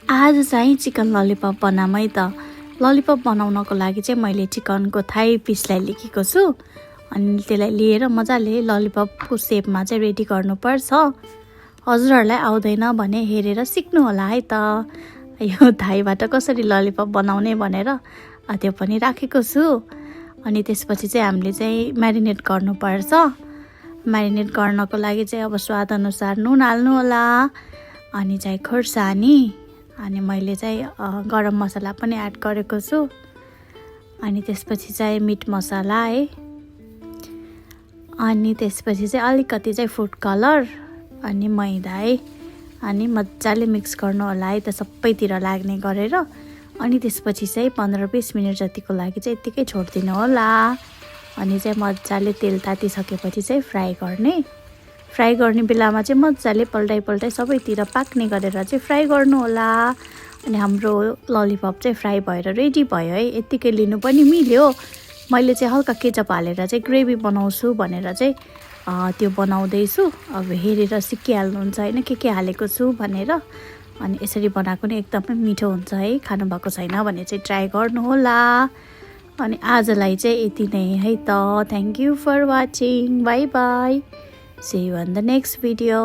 आज चाहिँ chicken lollipop बनाऊँ है त। ललिपप बनाउनको लागि चाहिँ मैले चिकनको थाई पिसलाई लिएको छु। अनि त्यसलाई लिएर मजाले ललिपपको सेपमा चाहिँ रेडी गर्नुपर्छ। हजुरहरूलाई आउँदैन भने हेरेर सिक्नु होला है त। यो थाईबाट कसरी ललिपप बनाउने भनेर त्यो पनि राखेको छु। अनि त्यसपछि चाहिँ हामीले चाहिँ म्यारिनेट गर्नुपर्छ। म्यारिनेट गर्नको लागि चाहिँ अब स्वादअनुसार नुन हाल्नु होला। अनि चाहिँ खोर्सानी, अनि मैले चाहिँ गरम मसला पनि एड गरेको छु। अनि त्यसपछि चाहिँ मिट मसला है। अनि त्यसपछि चाहिँ अलिकति चाहिँ फुड कलर अनि मैदा है। अनि मजाले मिक्स गर्नु होला है त, सबैतिर लाग्ने गरेर। अनि त्यसपछि चाहिँ 15-20 मिनट जतिको लागि चाहिँ यत्तिकै छोडिदिनु होला। अनि चाहिँ मजाले तेल तातिसकेपछि चाहिँ फ्राई गर्ने बेलामा चाहिँ मजाले पल्टाइ सबैतिर पाक्ने गरेर चाहिँ फ्राई गर्नु होला। अनि हाम्रो ललिपप चाहिँ फ्राई भएर रेडी भयो है। यत्तिकै लिनु पनि मिल्यो। मैले चाहिँ हल्का केचप हालेर चाहिँ ग्रेभी बनाउँछु भनेर चाहिँ त्यो बनाउँदैछु। अब हेरेर सिकिहाल्नुहुन्छ होइन के हालेको छु भनेर। अनि यसरी बनाएको नि एकदमै मिठो हुन्छ है। खानुभएको छैन भने चाहिँ ट्राई गर्नु होला। अनि आजलाई चाहिँ यति नै है त। Thank you for watching. Bye bye. See you in the next video.